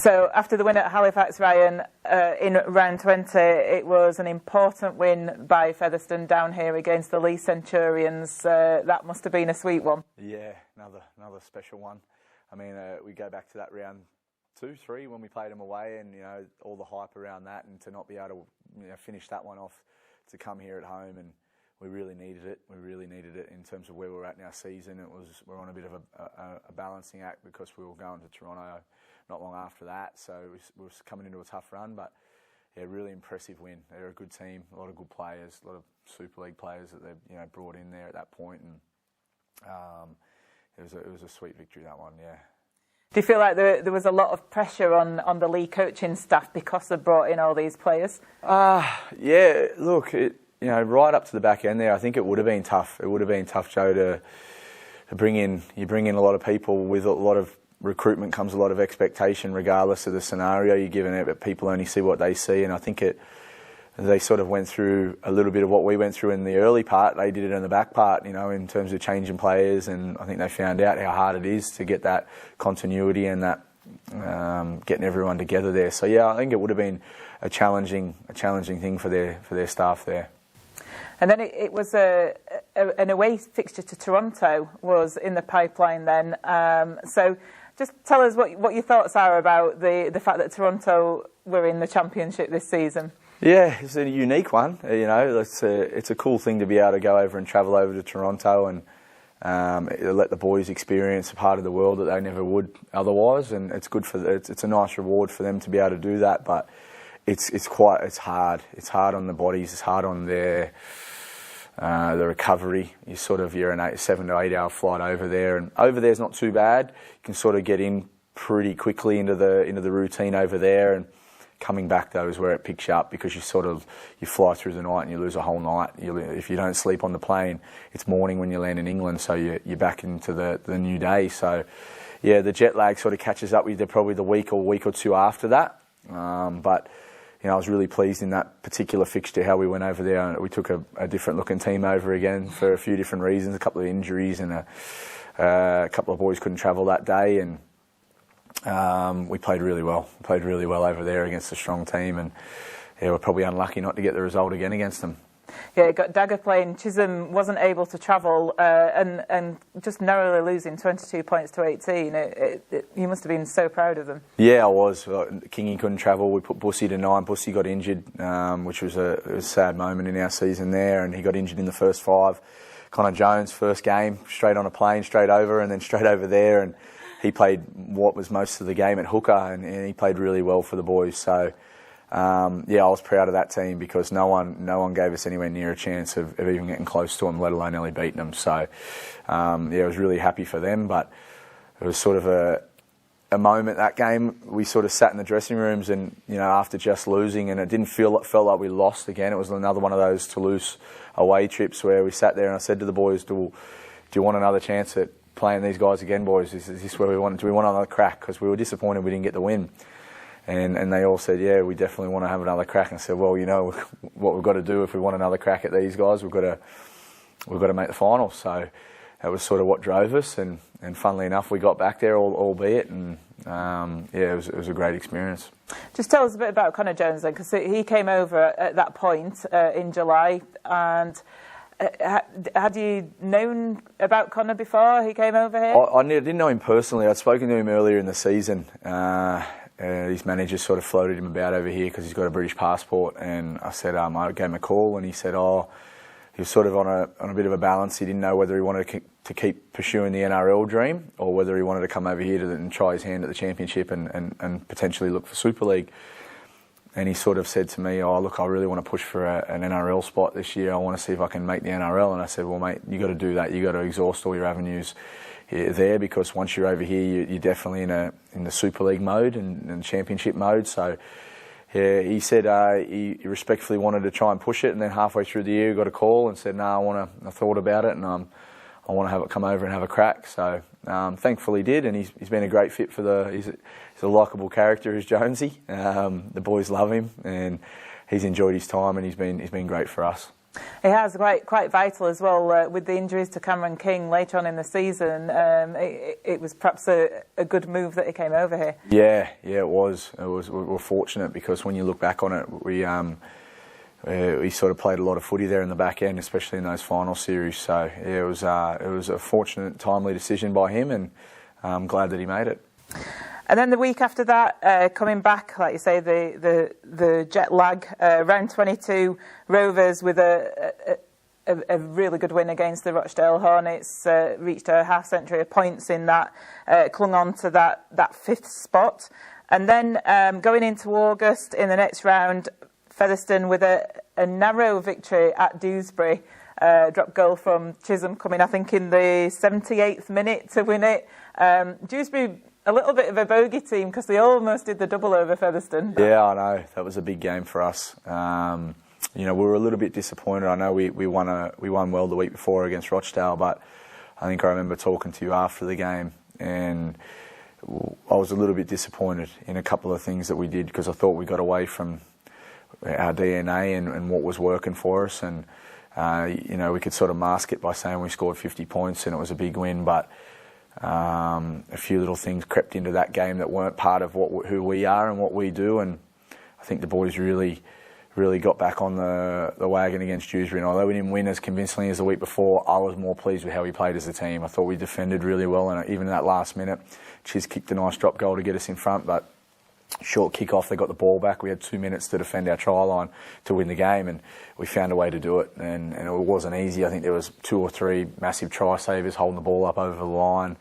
So after the win at Halifax, Ryan, in round 20, it was an important win by Featherstone down here against the Leigh Centurions. That must have been a sweet one. Yeah, another special one. I mean, we go back to that round 2, 3 when we played them away, and all the hype around that, and to not be able to finish that one off, to come here at home, and we really needed it. We really needed it in terms of where we're at in our season. We're on a bit of a balancing act because we were going to Toronto not long after that, so we were coming into a tough run. But yeah, really impressive win. They're a good team, a lot of good players, a lot of Super League players that they've brought in there at that point, and it was a sweet victory, that one. Yeah. Do you feel like there was a lot of pressure on the Leigh coaching staff because they brought in all these players? Yeah. Look, right up to the back end there, I think it would have been tough. It would have been tough, Joe, to bring in. You bring in a lot of people with a lot of recruitment comes a lot of expectation, regardless of the scenario you're given it. But people only see what they see, and I think they sort of went through a little bit of what we went through in the early part. They did it in the back part, in terms of changing players, and I think they found out how hard it is to get that continuity and that getting everyone together there. So yeah, I think it would have been a challenging thing for their staff there. And then it was an away fixture to Toronto was in the pipeline then. So just tell us what your thoughts are about the fact that Toronto were in the championship this season. Yeah, it's a unique one. It's a cool thing to be able to go over and travel over to Toronto and let the boys experience a part of the world that they never would otherwise. And it's good it's a nice reward for them to be able to do that. But it's hard. It's hard on the bodies. It's hard on the recovery. You're an 7 to 8 hour flight over there, and over there's not too bad. You can sort of get in pretty quickly into the routine over there, and coming back though is where it picks you up, because you fly through the night and you lose a whole night. If you don't sleep on the plane, it's morning when you land in England, so you're back into the new day. So yeah, the jet lag sort of catches up with you probably the week or two after that. But I was really pleased in that particular fixture how we went over there, and we took a different looking team over again for a few different reasons, a couple of injuries, and a couple of boys couldn't travel that day, and we played really well. Played really well over there against a strong team, and yeah, we're probably unlucky not to get the result again against them. Yeah, got Dagger playing. Chisholm wasn't able to travel and just narrowly losing 22 points to 18. You must have been so proud of them. Yeah, I was. Kingy couldn't travel. We put Bussy to 9. Bussy got injured, which was a sad moment in our season there, and he got injured in the first 5. Connor Jones, first game, straight on a plane, straight over, and then straight over there, and he played what was most of the game at hooker, and he played really well for the boys. So yeah, I was proud of that team, because no one gave us anywhere near a chance of even getting close to them, let alone nearly beating them. So yeah, I was really happy for them. But it was sort of a moment, that game. We sort of sat in the dressing rooms, and after just losing, and it felt like we lost again. It was another one of those Toulouse away trips where we sat there, and I said to the boys, do you want another chance at playing these guys again, boys? Is this where we want? Do we want another crack? Because we were disappointed we didn't get the win. And they all said, yeah, we definitely want to have another crack. And I said, well, what we've got to do if we want another crack at these guys, we've got to make the final. So that was sort of what drove us. And funnily enough, we got back there, albeit, and yeah, it was a great experience. Just tell us a bit about Connor Jones then, because he came over at that point in July, and had you known about Connor before he came over here? I didn't know him personally. I'd spoken to him earlier in the season. His manager sort of floated him about over here because he's got a British passport, and I said, I gave him a call, and he said, he was sort of on a bit of a balance. He didn't know whether he wanted to keep pursuing the NRL dream, or whether he wanted to come over here and try his hand at the championship and potentially look for Super League. And he sort of said to me, look, I really want to push for an NRL spot this year. I want to see if I can make the NRL. And I said, well, mate, you got to do that. You got to exhaust all your avenues there, because once you're over here, you're definitely in the Super League mode and Championship mode. So yeah, he said he respectfully wanted to try and push it, and then halfway through the year, he got a call and said, no, I thought about it, and I want to have it come over and have a crack. So thankfully did, and he's been a great fit for he's a likeable character, is Jonesy. The boys love him, and he's enjoyed his time, and he's been great for us. It has quite vital as well with the injuries to Cameron King later on in the season. It was perhaps a good move that he came over here. Yeah, it was. We were fortunate because when you look back on it, we sort of played a lot of footy there in the back end, especially in those final series. So yeah, it was a fortunate, timely decision by him, and I'm glad that he made it. And then the week after that, coming back, like you say, the jet lag, round 22, Rovers with a really good win against the Rochdale Hornets, reached a half century of points in that, clung on to that fifth spot. And then going into August in the next round, Featherstone with a narrow victory at Dewsbury, drop goal from Chisholm coming, I think, in the 78th minute to win it. Dewsbury, a little bit of a bogey team because they almost did the double over Featherstone. Yeah, I know. That was a big game for us. We were a little bit disappointed. I know we won well the week before against Rochdale, but I think I remember talking to you after the game, and I was a little bit disappointed in a couple of things that we did because I thought we got away from our DNA and what was working for us, and we could sort of mask it by saying we scored 50 points and it was a big win, but a few little things crept into that game that weren't part of who we are and what we do, and I think the boys really got back on the wagon against Dewsbury. And although we didn't win as convincingly as the week before, I was more pleased with how we played as a team. I thought we defended really well, and even in that last minute, Chiz kicked a nice drop goal to get us in front, but short kick-off, they got the ball back. We had 2 minutes to defend our try line to win the game, and we found a way to do it, and it wasn't easy. I think there was 2 or 3 massive try savers holding the ball up over the line.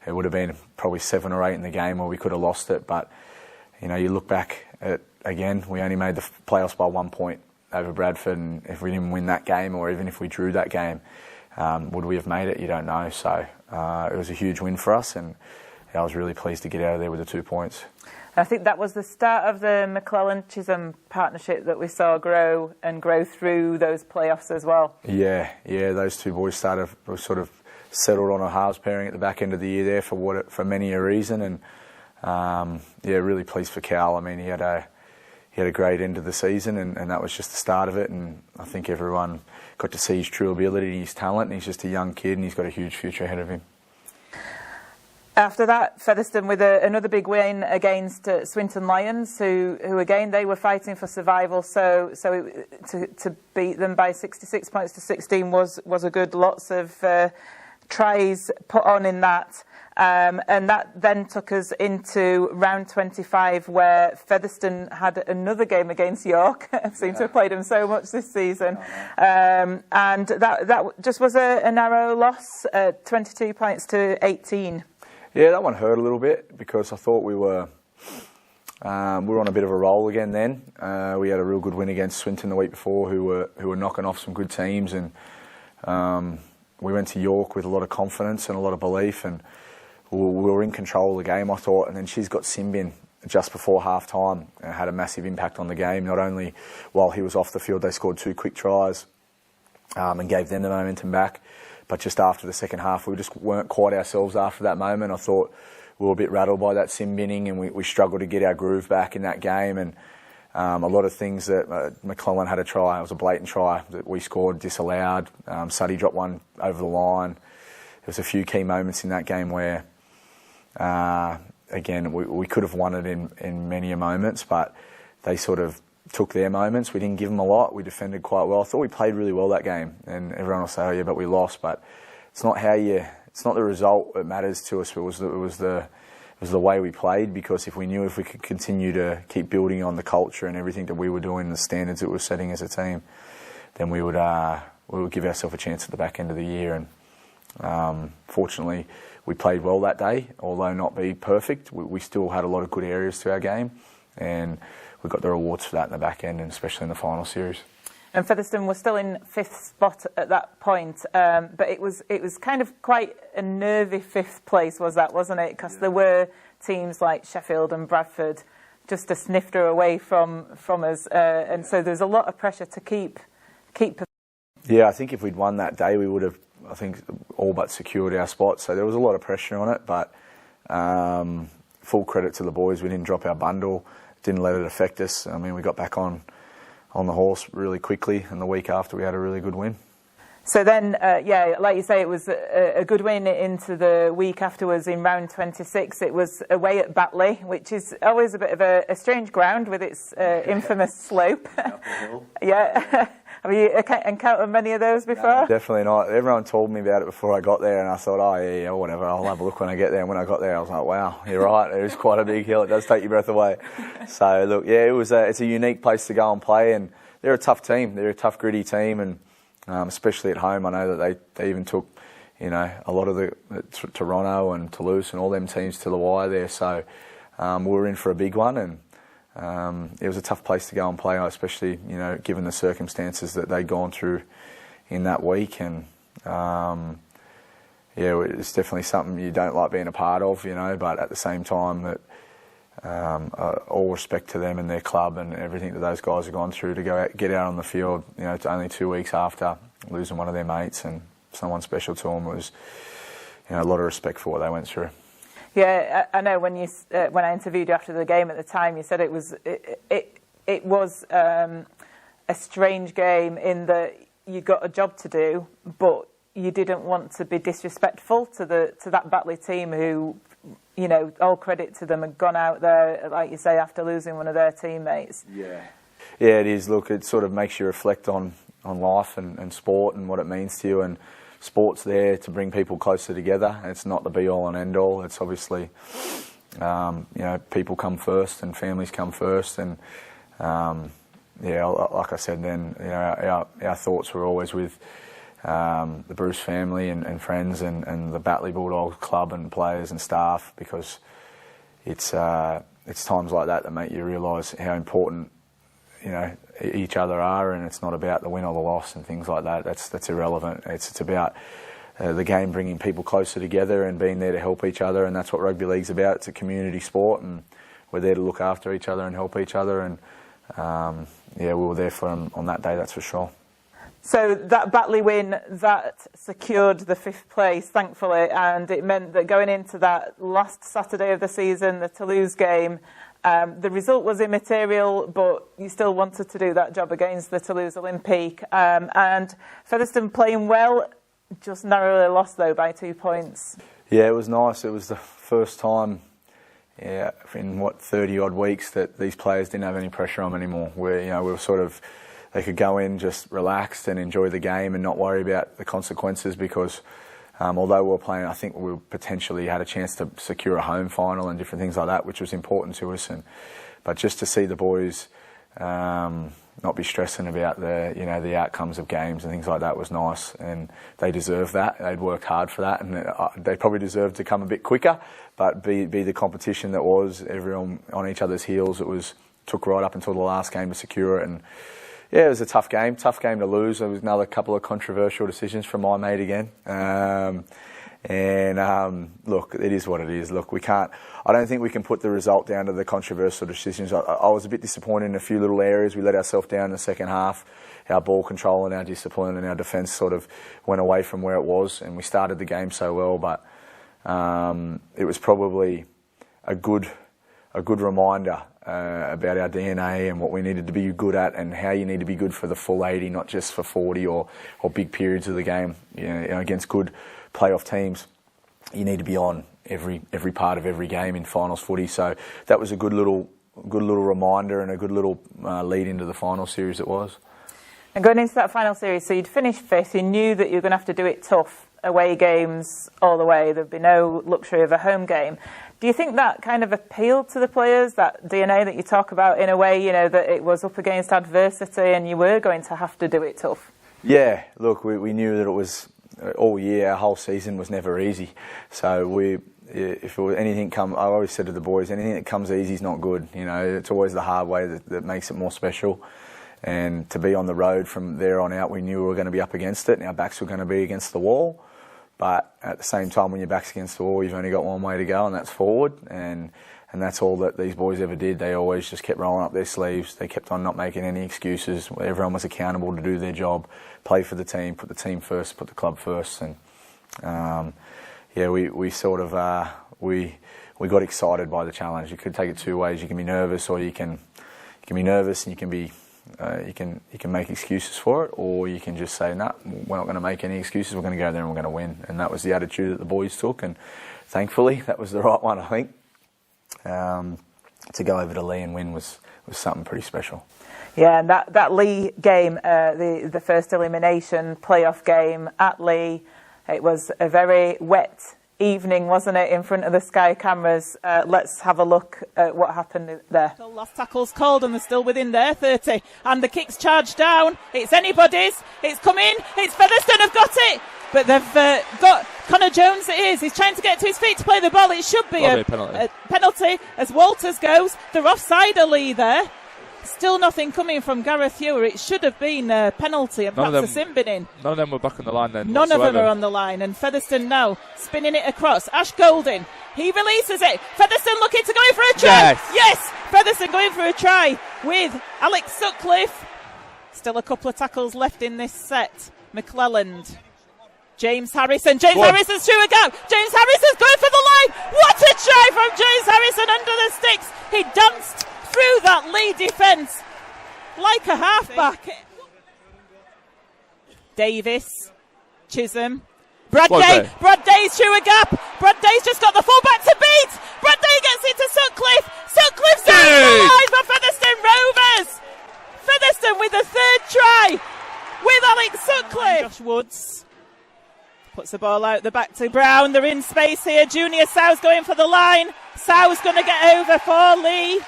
It would have been probably 7 or 8 in the game where we could have lost it, but you look back at, again, we only made the playoffs by 1 point over Bradford, and if we didn't win that game, or even if we drew that game, would we have made it? You don't know. So it was a huge win for us, and I was really pleased to get out of there with the 2 points. I think that was the start of the McClellan-Chisholm partnership that we saw grow through those playoffs as well. Yeah, those two boys sort of settled on a halves pairing at the back end of the year there for many a reason, and really pleased for Cal. I mean, he had a great end of the season, and that was just the start of it, and I think everyone got to see his true ability and his talent, and he's just a young kid and he's got a huge future ahead of him. After that, Featherstone with another big win against Swinton Lions, who again, they were fighting for survival, so to beat them by 66 points to 16 was a good, lots of tries put on in that. And that then took us into round 25, where Featherstone had another game against York. Seem to have played them so much this season. And that just was a narrow loss, 22 points to 18. Yeah, that one hurt a little bit because I thought we were on a bit of a roll again then. We had a real good win against Swinton the week before, who were knocking off some good teams, and we went to York with a lot of confidence and a lot of belief, and we were in control of the game, I thought. And then she's got Simbin just before half time, and it had a massive impact on the game. Not only while he was off the field, they scored 2 quick tries and gave them the momentum back, but just after the second half, we just weren't quite ourselves after that moment. I thought we were a bit rattled by that sim binning, and we struggled to get our groove back in that game. And a lot of things that McClellan had a try. It was a blatant try that we scored, disallowed. Suddy dropped one over the line. There was a few key moments in that game where, again, we could have won it in many a moments, but they sort of took their moments. We didn't give them a lot. We defended quite well. I thought we played really well that game, and everyone will say, "Oh yeah, but we lost." But it's not it's not the result that matters to us. It was the way we played, because if we could continue to keep building on the culture and everything that we were doing, the standards that we were setting as a team, then we would give ourselves a chance at the back end of the year. And fortunately, we played well that day, although not be perfect. We still had a lot of good areas to our game, and we got the rewards for that in the back end, and especially in the final series. And Featherstone was still in 5th spot at that point, but it was kind of quite a nervy 5th place, wasn't it? Because there were teams like Sheffield and Bradford just a snifter away from us, and so there's a lot of pressure to keep. Yeah, I think if we'd won that day, we would have, I think, all but secured our spot. So there was a lot of pressure on it, but full credit to the boys. We didn't drop our bundle, didn't let it affect us. I mean, we got back on on the horse really quickly, and the week after we had a really good win. So then, like you say, it was a good win into the week afterwards in round 26. It was away at Batley, which is always a bit of a strange ground with its infamous slope. Yeah. Have you encountered many of those before? No, definitely not. Everyone told me about it before I got there, and I thought, oh, yeah, whatever, I'll have a look when I get there. And when I got there, I was like, wow, you're right, it is quite a big hill. It does take your breath away. So, look, yeah, it's a unique place to go and play, and they're a tough team. They're a tough, gritty team, and especially at home, I know that they even took, a lot of the Toronto and Toulouse and all them teams to the wire there. So we were in for a big one, and it was a tough place to go and play, especially given the circumstances that they'd gone through in that week. And it's definitely something you don't like being a part of, But at the same time, that all respect to them and their club and everything that those guys have gone through to get out on the field. It's only 2 weeks after losing one of their mates and someone special to them. It was a lot of respect for what they went through. Yeah, I know when I interviewed you after the game at the time, you said it was a strange game in that you got a job to do, but you didn't want to be disrespectful to that Batley team who, all credit to them, had gone out there, like you say, after losing one of their teammates. Yeah, it is. Look, it sort of makes you reflect on life and sport and what it means to you. And sport's there to bring people closer together. It's not the be-all and end-all. It's obviously, people come first and families come first. And, like I said then, our thoughts were always with the Bruce family and friends and the Batley Bulldogs club and players and staff, because it's times like that make you realise how important each other are, and it's not about the win or the loss and things like that. That's irrelevant. It's about the game bringing people closer together and being there to help each other, and that's what rugby league's about. It's a community sport, and we're there to look after each other and help each other. And we were there for them on that day, that's for sure. So that Batley win, that secured the 5th place, thankfully, and it meant that going into that last Saturday of the season, the Toulouse game, the result was immaterial, but you still wanted to do that job against the Toulouse Olympique. And Featherstone playing well, just narrowly lost, though, by 2 points. Yeah, it was nice. It was the first time in 30-odd weeks that these players didn't have any pressure on them anymore. We were sort of... They could go in just relaxed and enjoy the game and not worry about the consequences, because although we were playing, I think we potentially had a chance to secure a home final and different things like that, which was important to us. But just to see the boys not be stressing about the outcomes of games and things like that was nice, and they deserved that. They'd worked hard for that, and they probably deserved to come a bit quicker. But be the competition that was, everyone on each other's heels. Took right up until the last game to secure it. And yeah, it was a tough game to lose. There was another couple of controversial decisions from my mate again. Look, it is what it is. Look, I don't think we can put the result down to the controversial decisions. I was a bit disappointed in a few little areas. We let ourselves down in the second half. Our ball control and our discipline and our defence sort of went away from where it was, and we started the game so well. But it was probably a good reminder about our DNA and what we needed to be good at, and how you need to be good for the full 80, not just for 40 or big periods of the game. Against good playoff teams, you need to be on every part of every game in finals footy. So that was a good little reminder and a good little lead into the final series it was. And going into that final series, so you'd finished 5th, you knew that you were going to have to do it tough, away games all the way, there'd be no luxury of a home game. Do you think that kind of appealed to the players, that DNA that you talk about, in a way, that it was up against adversity and you were going to have to do it tough? Yeah, look, we knew that it was all year, our whole season was never easy. So if it was anything I always said to the boys, anything that comes easy is not good. It's always the hard way that makes it more special. And to be on the road from there on out, we knew we were going to be up against it and our backs were going to be against the wall. But at the same time, when your back's against the wall, you've only got one way to go, and that's forward. And that's all that these boys ever did. They always just kept rolling up their sleeves. They kept on not making any excuses. Everyone was accountable to do their job, play for the team, put the team first, put the club first. And we sort of we got excited by the challenge. You could take it two ways. You can be nervous, or you can be nervous and you can be you can make excuses for it, or you can just say, nah, we're not going to make any excuses. We're going to go there and we're going to win. And that was the attitude that the boys took, and thankfully that was the right one, I think. To go over to Lee and win was something pretty special. Yeah, and that Lee game, the first elimination playoff game at Lee, it was a very wet evening, wasn't it, in front of the Sky cameras. Let's have a look at what happened there. Last tackle's called and they're still within their 30. And the kick's charged down. It's anybody's. It's come in. It's Featherstone have got it. But they've got Connor Jones, it is. He's trying to get to his feet to play the ball. It should be a penalty as Walters goes. They're offside a Lee there. Still nothing coming from Gareth Ewer. It should have been a penalty and perhaps a sin bin in. None of them were back on the line then. None of them are on the line. And Featherstone now spinning it across. Ash Golding, he releases it. Featherstone looking to go in for a try. Yes, Featherstone going for a try with Alex Sutcliffe. Still a couple of tackles left in this set. McClelland. James Harrison. Harrison's through a gap. James Harrison's going for the line. What a try from James Harrison under the sticks. He danced through that Lee defence like a halfback. Davis, Chisholm, Brad Day's through a gap. Brad Day's just got the fullback to beat. Brad Day gets it to Sutcliffe. Sutcliffe's on the line for Featherstone Rovers. Featherstone with the third try with Alex Sutcliffe. Josh Woods puts the ball out the back to Brown. They're in space here. Junior Sow's going for the line. Sow's going to get over for Lee.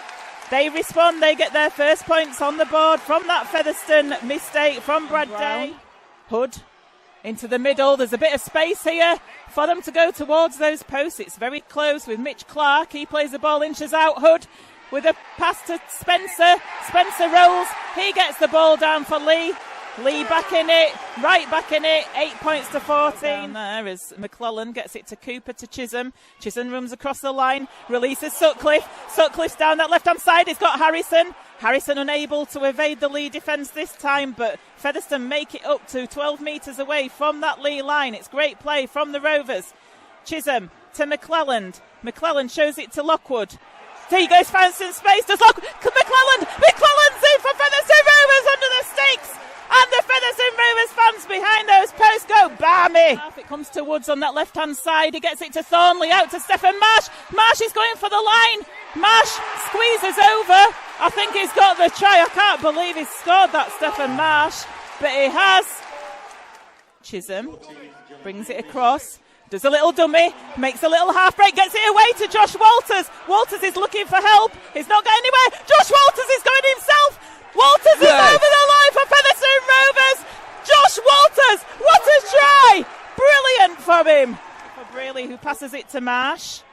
They respond. They get their first points on the board from that Featherstone mistake from Brad Day. Hood into the middle. There's a bit of space here for them to go towards those posts. It's very close with Mitch Clark. He plays the ball inches out. Hood with a pass to Spencer. Spencer rolls. He gets the ball down for Lee. Lee back in it, right back in it, 8 points to 14. There as McClellan gets it to Cooper to Chisholm. Chisholm runs across the line, releases Sutcliffe. Sutcliffe's down that left-hand side. He's got Harrison. Harrison unable to evade the Lee defence this time, but Featherstone make it up to 12 metres away from that Lee line. It's great play from the Rovers. Chisholm to McClellan. McClellan shows it to Lockwood. There he goes, finds some space. Does McClellan's in for Featherstone Rovers under the sticks. And the Featherstone Rovers fans behind those posts go balmy. It comes to Woods on that left-hand side. He gets it to Thornley, out to Stephen Marsh. Marsh is going for the line. Marsh squeezes over. I think he's got the try. I can't believe he's scored that, Stephen Marsh. But he has. Chisholm brings it across. Does a little dummy, makes a little half break, gets it away to Josh Walters. Walters is looking for help. He's not going anywhere. Josh Walters is going himself. Walters is over the line for Featherstone Rovers. Josh Walters, what a try! Brilliant from him. For Brearley, who passes it to Marsh.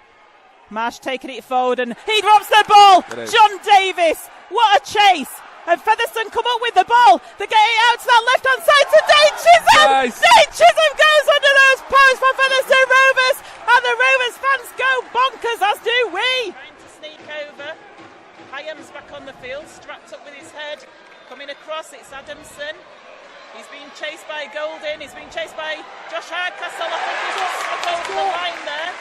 Marsh taking it forward and he drops the ball. John Davis, what a chase. And Featherstone come up with the ball. They get it out to that left-hand side to Dane Chisholm. Nice. Dane Chisholm goes under those posts for Featherstone Rovers. And the Rovers fans go bonkers, as do we. Trying to sneak over. Hyam's back on the field, strapped up with his head. Coming across, it's Adamson. He's being chased by Golding. He's being chased by Josh Hardcastle. I think he's lost the line there.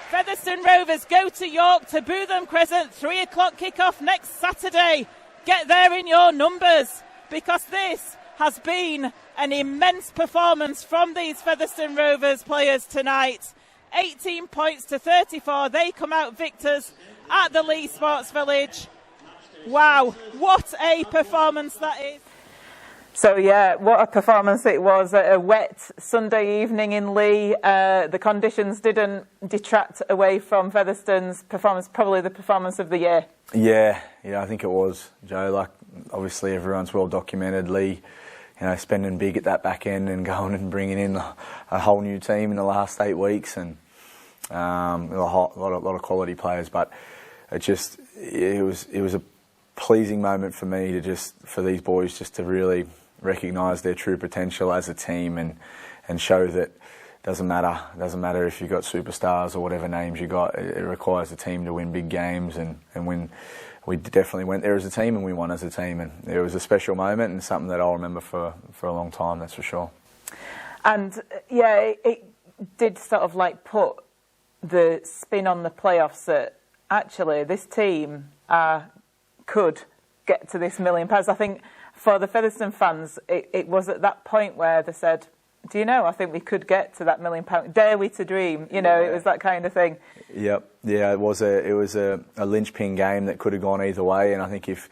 Featherstone Rovers go to York to Bootham Crescent. 3 o'clock kickoff next Saturday. Get there in your numbers, because this has been an immense performance from these Featherstone Rovers players tonight. 18 points to 34. They come out victors at the Lee Sports Village. Wow, what a performance that is. So yeah, what a performance it was. A wet Sunday evening in Lee. The conditions didn't detract away from Featherstone's performance, probably the performance of the year. Yeah, I think it was, Joe. Like, obviously everyone's well documented. Lee, spending big at that back end and going and bringing in a whole new team in the last 8 weeks, and a lot of quality players. But it was a pleasing moment for me for these boys just to really recognise their true potential as a team and show that doesn't matter if you've got superstars or whatever names you got. It requires a team to win big games, and when we definitely went there as a team and we won as a team, and it was a special moment and something that I'll remember for a long time, that's for sure. And yeah, it did sort of like put the spin on the playoffs that actually this team could get to this £1 million. I think for the Featherstone fans, it was at that point where they said, do you know, I think we could get to that £1 million. Dare we to dream? You know, it was that kind of thing. Yep. Yeah, it was a linchpin game that could have gone either way. And I think if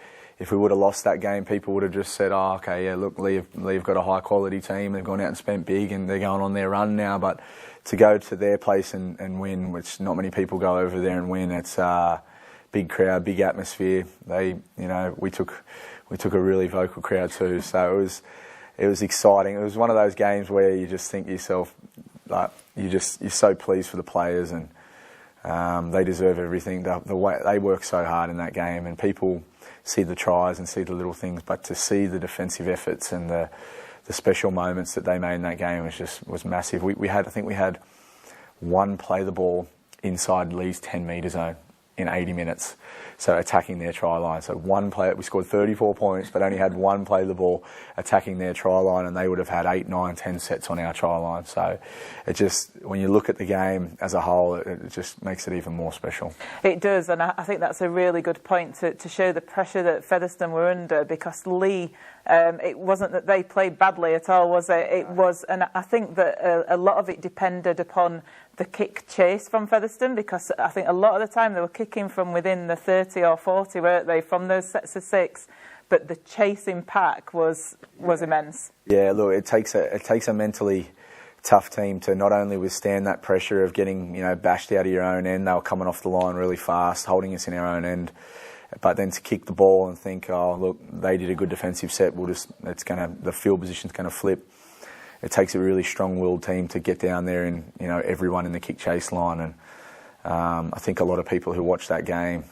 we would have lost that game, people would have just said, oh, okay, yeah, look, Leave got a high-quality team. They've gone out and spent big and they're going on their run now. But to go to their place and win, which not many people go over there and win, it's big crowd, big atmosphere. We took a really vocal crowd too. So it was exciting. It was one of those games where you just think to yourself, like, you're so pleased for the players, and they deserve everything. The way they work so hard in that game, and people see the tries and see the little things, but to see the defensive efforts and the special moments that they made in that game was massive. I think we had one play the ball inside Lee's 10-metre zone in 80 minutes. So attacking their try line. So one play, we scored 34 points, but only had one play the ball attacking their try line, and they would have had 8, 9, 10 sets on our try line. So it just, when you look at the game as a whole, it just makes it even more special. It does, and I think that's a really good point to show the pressure that Featherstone were under, because Lee, it wasn't that they played badly at all, was it? It was, and I think that a lot of it depended upon the kick chase from Featherstone, because I think a lot of the time they were kicking from within the 30 or 40, weren't they, from those sets of 6, but the chasing pack was immense. Yeah, look, it takes a mentally tough team to not only withstand that pressure of getting, bashed out of your own end. They were coming off the line really fast, holding us in our own end, but then to kick the ball and think, oh, look, they did a good defensive set, the field position's going to flip. It takes a really strong-willed team to get down there and, everyone in the kick chase line. And I think a lot of people who watched that game,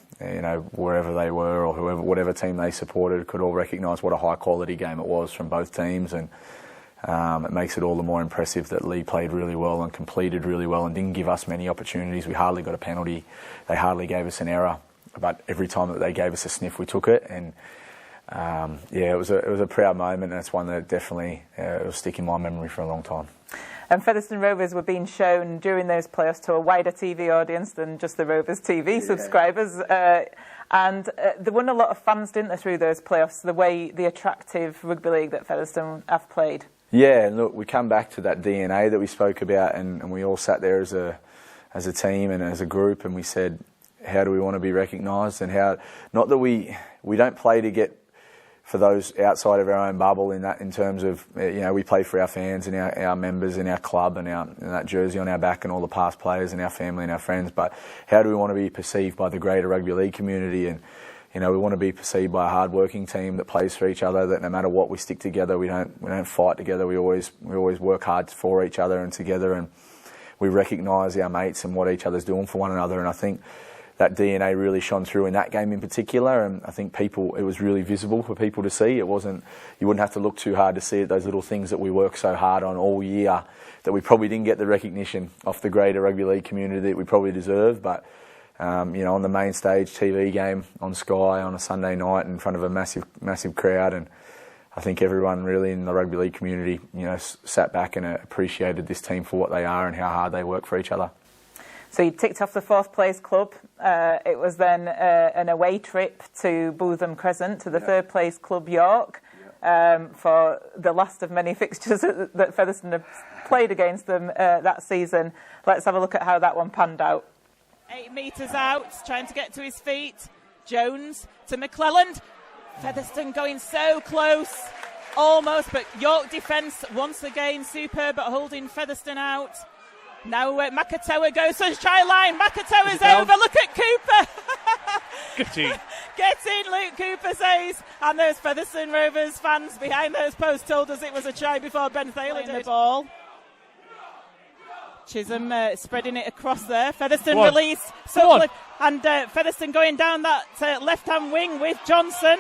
wherever they were or whatever team they supported, could all recognise what a high-quality game it was from both teams. And it makes it all the more impressive that Lee played really well and completed really well and didn't give us many opportunities. We hardly got a penalty. They hardly gave us an error. But every time that they gave us a sniff, we took it. And it was a proud moment, and it's one that definitely will stick in my memory for a long time. And Featherstone Rovers were being shown during those playoffs to a wider TV audience than just the RoversTV subscribers. And there weren't a lot of fans, didn't there, through those playoffs, the attractive rugby league that Featherstone have played? Yeah, and look, we come back to that DNA that we spoke about, and we all sat there as a team and as a group, and we said, how do we want to be recognised? And how, not that we don't play to get for those outside of our own bubble in terms of, we play for our fans and our members and our club and that jersey on our back and all the past players and our family and our friends, but how do we want to be perceived by the greater rugby league community? And we want to be perceived by a hard-working team that plays for each other, that no matter what, we stick together. We don't fight together. We always work hard for each other and together, and we recognise our mates and what each other's doing for one another. And I think that DNA really shone through in that game in particular, and I think it was really visible for people to see. You wouldn't have to look too hard to see it, those little things that we work so hard on all year, that we probably didn't get the recognition off the greater rugby league community that we probably deserved. But on the main stage TV game on Sky on a Sunday night in front of a massive crowd, and I think everyone really in the rugby league community, sat back and appreciated this team for what they are and how hard they work for each other. So you ticked off the 4th place club. It was then an away trip to Bootham Crescent, to the 3rd place club York, for the last of many fixtures that Featherstone have played against them that season. Let's have a look at how that one panned out. 8 metres out, trying to get to his feet. Jones to McClelland. Featherstone going so close, almost, but York defence once again superb at holding Featherstone out. Now Makatoa goes to the try line. Makatoa's over. Look at Cooper. Good team. Gets in, Luke Cooper says. And those Featherstone Rovers fans behind those posts told us it was a try before Ben Thaler did. The ball. Chisholm spreading it across there. Featherstone release. And Featherstone going down that left-hand wing with Johnson.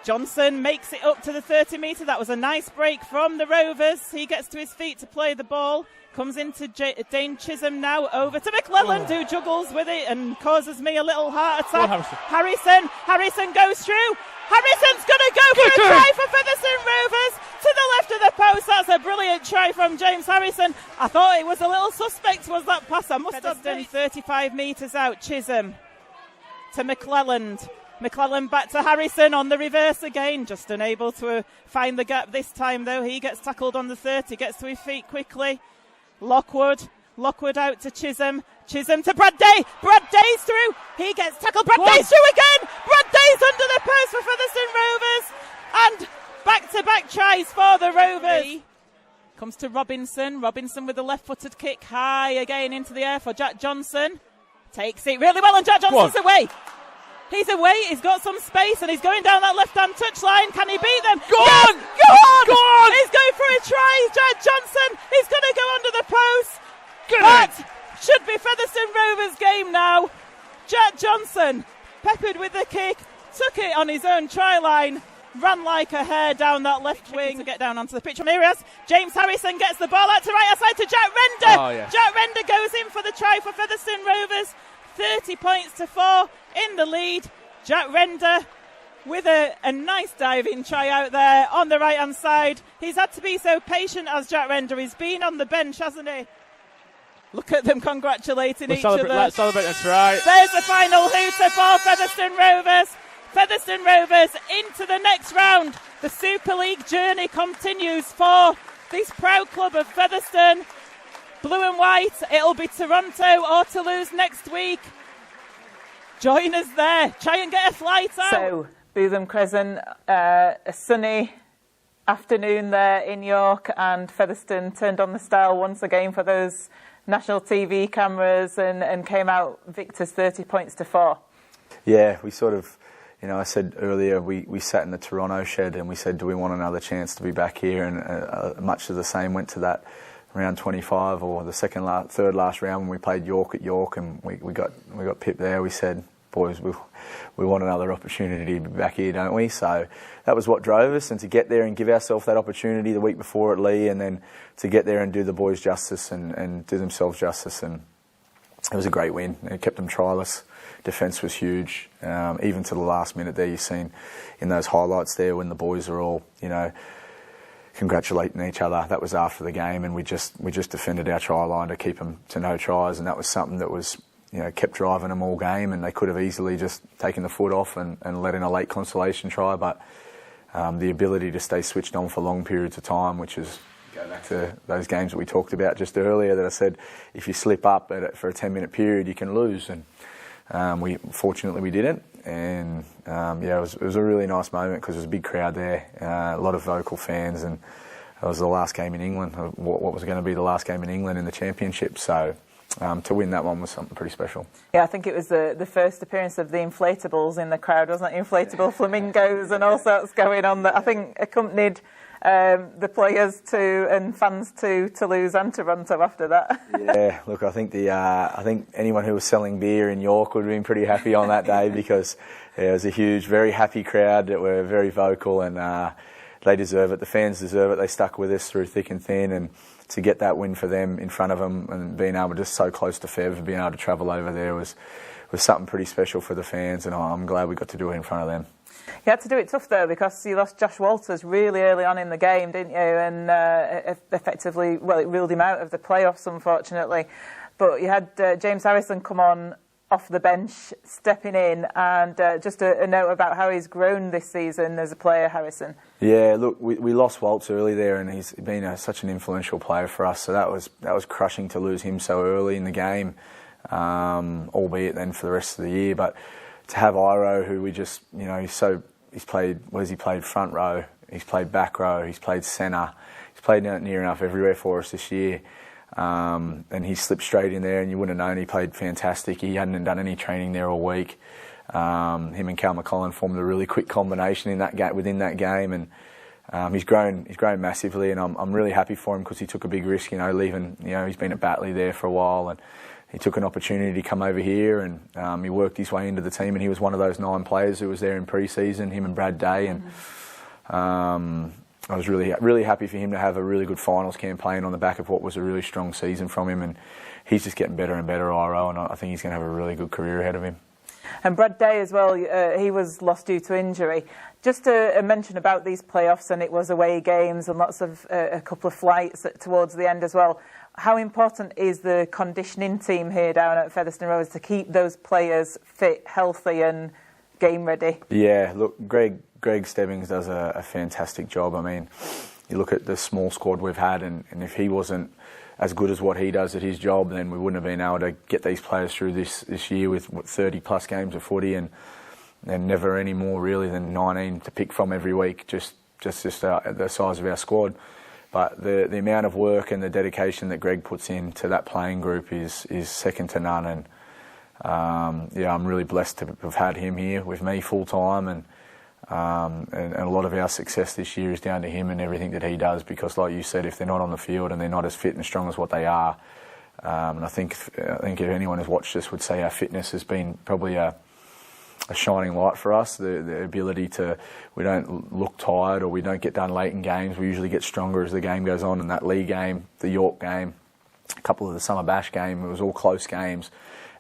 Johnson makes it up to the 30-metre. That was a nice break from the Rovers. He gets to his feet to play the ball. Comes into Dane Chisholm now, over to McClelland, who juggles with it and causes me a little heart attack. Harrison goes through. Harrison's going to go for a try for Featherstone Rovers to the left of the post. That's a brilliant try from James Harrison. I thought it was a little suspect, was that pass? I must have been 35 metres out. Chisholm to McClelland. McClellan back to Harrison on the reverse again. Just unable to find the gap this time, though. He gets tackled on the 30, gets to his feet quickly. Lockwood out to Chisholm. Chisholm to Brad Day. Brad Day's through. He gets tackled. Brad Day's through again. Brad Day's under the post for Featherstone Rovers. And back-to-back tries for the Rovers. Comes to Robinson. Robinson with the left-footed kick high again into the air for Jack Johnson. Takes it really well, and Jack Johnson's away. He's away. He's got some space, and he's going down that left-hand touchline. Can he beat them? Go on! He's going for a try. Jack Johnson. He's going to go under the post. That should be Featherstone Rovers' game now. Jack Johnson, peppered with the kick, took it on his own try line. Ran like a hare down that left wing to get down onto the pitch from Arias. James Harrison gets the ball out to right outside to Jack Render. Oh, yes. Jack Render goes in for the try for Featherstone Rovers. 30 points to 4 in the lead. Jack Render with a nice diving try out there on the right hand side. He's had to be so patient as Jack Render. He's been on the bench, hasn't he? Look at them congratulating each other. Let's celebrate the try. There's the final hooter for Featherstone Rovers. Featherstone Rovers into the next round. The Super League journey continues for this proud club of Featherstone. Blue and white, it'll be Toronto or Toulouse next week. Join us there. Try and get a flight out. So, Bootham Crescent, a sunny afternoon there in York, and Featherstone turned on the style once again for those national TV cameras and came out victors 30 points to 4. Yeah, we sort of, I said earlier we sat in the Toronto shed and we said, do we want another chance to be back here? And much of the same went to that round 25 or the third last round when we played York at York and we got pipped there. We said, boys, we want another opportunity to be back here, don't we? So that was what drove us, and to get there and give ourselves that opportunity the week before at Lee, and then to get there and do the boys justice and do themselves justice. And it was a great win. It kept them tryless. Defence was huge, even to the last minute there. You've seen in those highlights there when the boys are all, congratulating each other. That was after the game, and we just defended our try line to keep them to no tries, and that was something that was, kept driving them all game, and they could have easily just taken the foot off and let in a late consolation try, but the ability to stay switched on for long periods of time, which is, go back to those games that we talked about just earlier, that I said if you slip up for a 10-minute period you can lose, and fortunately we didn't, and it was a really nice moment because there was a big crowd there, a lot of vocal fans, and it was the last game in England, what was going to be the last game in England in the championship, so to win that one was something pretty special. Yeah, I think it was the first appearance of the inflatables in the crowd, wasn't it? Inflatable flamingos and all sorts going on that I think accompanied the players and fans to Toulouse and Toronto after that. Yeah, look, I think anyone who was selling beer in York would have been pretty happy on that day because it was a huge, very happy crowd that were very vocal, and they deserve it. The fans deserve it. They stuck with us through thick and thin, and to get that win for them in front of them and being able to just so close to Fev, being able to travel over there was something pretty special for the fans, and I'm glad we got to do it in front of them. You had to do it tough, though, because you lost Josh Walters really early on in the game, didn't you? And effectively, it ruled him out of the playoffs, unfortunately. But you had James Harrison come on off the bench, stepping in, and just a note about how he's grown this season as a player, Harrison. Yeah, look, we lost Waltz early there, and he's been such an influential player for us, so that was crushing to lose him so early in the game, albeit then for the rest of the year. But to have Iro, who we just, he's played front row, he's played back row, he's played centre, he's played near enough everywhere for us this year. And he slipped straight in there, and you wouldn't have known he played fantastic. He hadn't done any training there all week. Him and Cal McCollum formed a really quick combination within that game, and he's grown massively. And I'm really happy for him because he took a big risk, leaving. He's been at Batley there for a while, and he took an opportunity to come over here, and he worked his way into the team. And he was one of those 9 players who was there in pre-season. Him and Brad Day, and. I was really happy for him to have a really good finals campaign on the back of what was a really strong season from him, and he's just getting better and better, Iro, and I think he's going to have a really good career ahead of him. And Brad Day as well, he was lost due to injury. Just a mention about these playoffs, and it was away games and lots of a couple of flights towards the end as well. How important is the conditioning team here down at Featherstone Rovers to keep those players fit, healthy, and game ready. Yeah, look, Greg Stebbings does a fantastic job. I mean, you look at the small squad we've had, and if he wasn't as good as what he does at his job, then we wouldn't have been able to get these players through this year with 30 plus games of footy and never any more really than 19 to pick from every week, just the size of our squad. But the amount of work and the dedication that Greg puts into that playing group is second to none. And I'm really blessed to have had him here with me full time. And a lot of our success this year is down to him and everything that he does. Because, like you said, if they're not on the field and they're not as fit and strong as what they are, and I think if anyone has watched us would say our fitness has been probably a shining light for us. The ability we don't look tired or we don't get done late in games. We usually get stronger as the game goes on. And that League game, the York game, a couple of the Summer Bash game, it was all close games.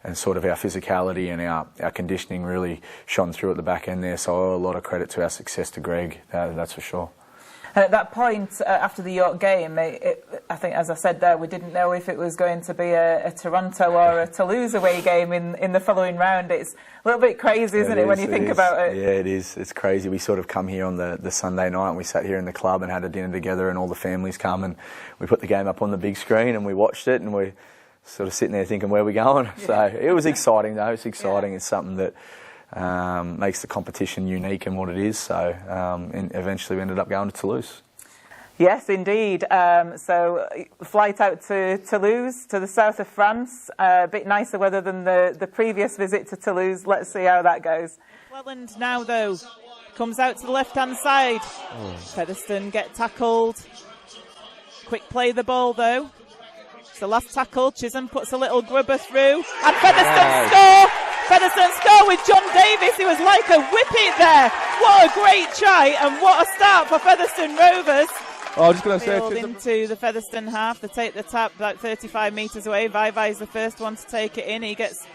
And sort of our physicality and our conditioning really shone through at the back end there. So a lot of credit to our success to Greg, that's for sure. And at that point, after the York game, I think, as I said there, we didn't know if it was going to be a Toronto or a Toulouse away game in the following round. It's a little bit crazy, isn't it, when you think about it? Yeah, it is. It's crazy. We sort of come here on the Sunday night and we sat here in the club and had a dinner together and all the families come and we put the game up on the big screen and we watched it and we sort of sitting there thinking, where are we going? Yeah. So it was exciting, though. It's exciting. Yeah. It's something that makes the competition unique in what it is. So and eventually we ended up going to Toulouse. Yes, indeed. So flight out to Toulouse, to the south of France. A bit nicer weather than the previous visit to Toulouse. Let's see how that goes. Welland now, though, comes out to the left-hand side. Featherstone get tackled. Quick play the ball, though. It's the last tackle. Chisholm puts a little grubber through. And Featherstone score! Featherstone score with John Davis. He was like a whippet there. What a great try and what a start for Featherstone Rovers. Oh, I was just going to say, Chisholm into the Featherstone half. They take the tap about 35 metres away. Vaivai's the first one to take it in. He gets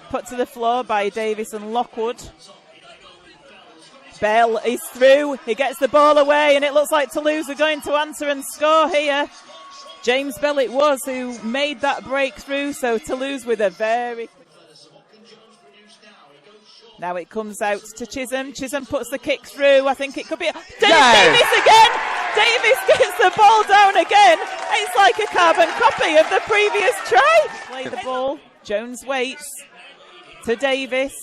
put to the floor by Davis and Lockwood. Bell is through. He gets the ball away, and it looks like Toulouse are going to answer and score here. James Bell it was who made that breakthrough, so Toulouse with a very... Now it comes out to Chisholm. Chisholm puts the kick through. I think it could be... Davis again! Davis gets the ball down again. It's like a carbon copy of the previous try. Play the ball. Jones waits to Davis.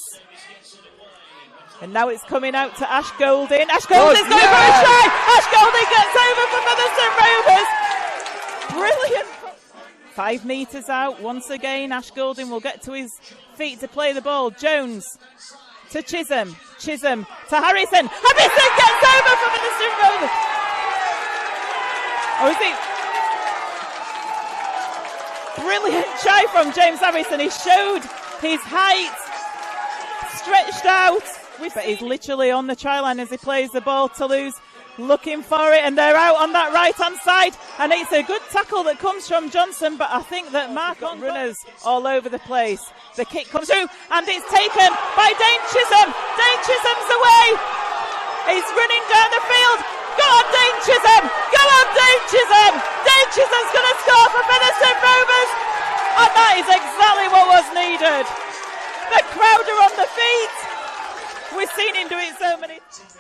And now it's coming out to Ash Golding. Ash Golding's going for a try. Ash Golding gets over for Featherstone Rovers. Brilliant. 5 metres out. Once again, Ash Golding will get to his feet to play the ball. Jones to Chisholm. Chisholm to Harrison. Harrison gets over for Featherstone Rovers. Oh, is he? Brilliant try from James Harrison. He showed his height, stretched out. But he's literally on the try line as he plays the ball. Toulouse looking for it, and they're out on that right-hand side. And it's a good tackle that comes from Johnson, but I think that Mark got runners all over the place. The kick comes through, and it's taken by Dane Chisholm. Dane Chisholm's away. He's running down the field. Go on, Dane Chisholm! Go on, Dane Chisholm! Dane Chisholm's going to score for Featherstone Rovers! And that is exactly what was needed. The crowd are on the feet. We've seen him do it so many times.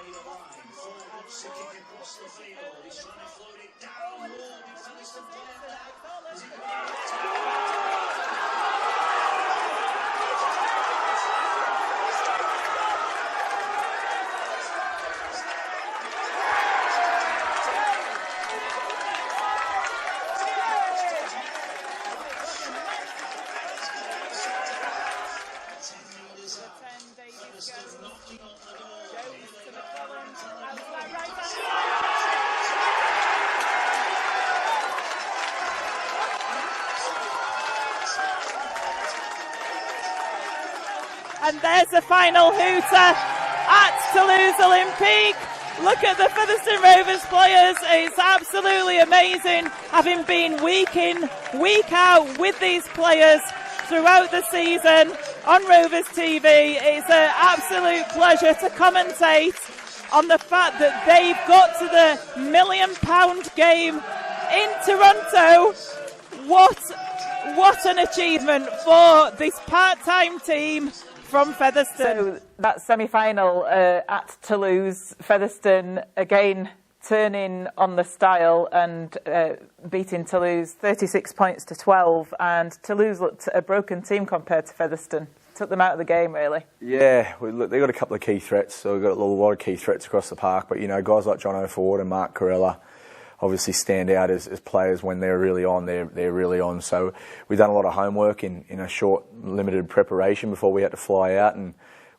And there's the final hooter at Toulouse Olympique. Look at the Featherstone Rovers players. It's absolutely amazing having been week in, week out with these players throughout the season on RoversTV. It's an absolute pleasure to commentate on the fact that they've got to the £1 million game in Toronto. What an achievement for this part-time team, from Featherstone. So that semi-final at Toulouse, Featherstone again turning on the style and beating Toulouse 36 points to 12, and Toulouse looked a broken team compared to Featherstone. Took them out of the game, really. Yeah, they got a couple of key threats, so we've got a lot of key threats across the park, but guys like John O'Ford and Mark Corella obviously stand out as players. When they're really on, they're really on. So we've done a lot of homework in a short, limited preparation before we had to fly out, and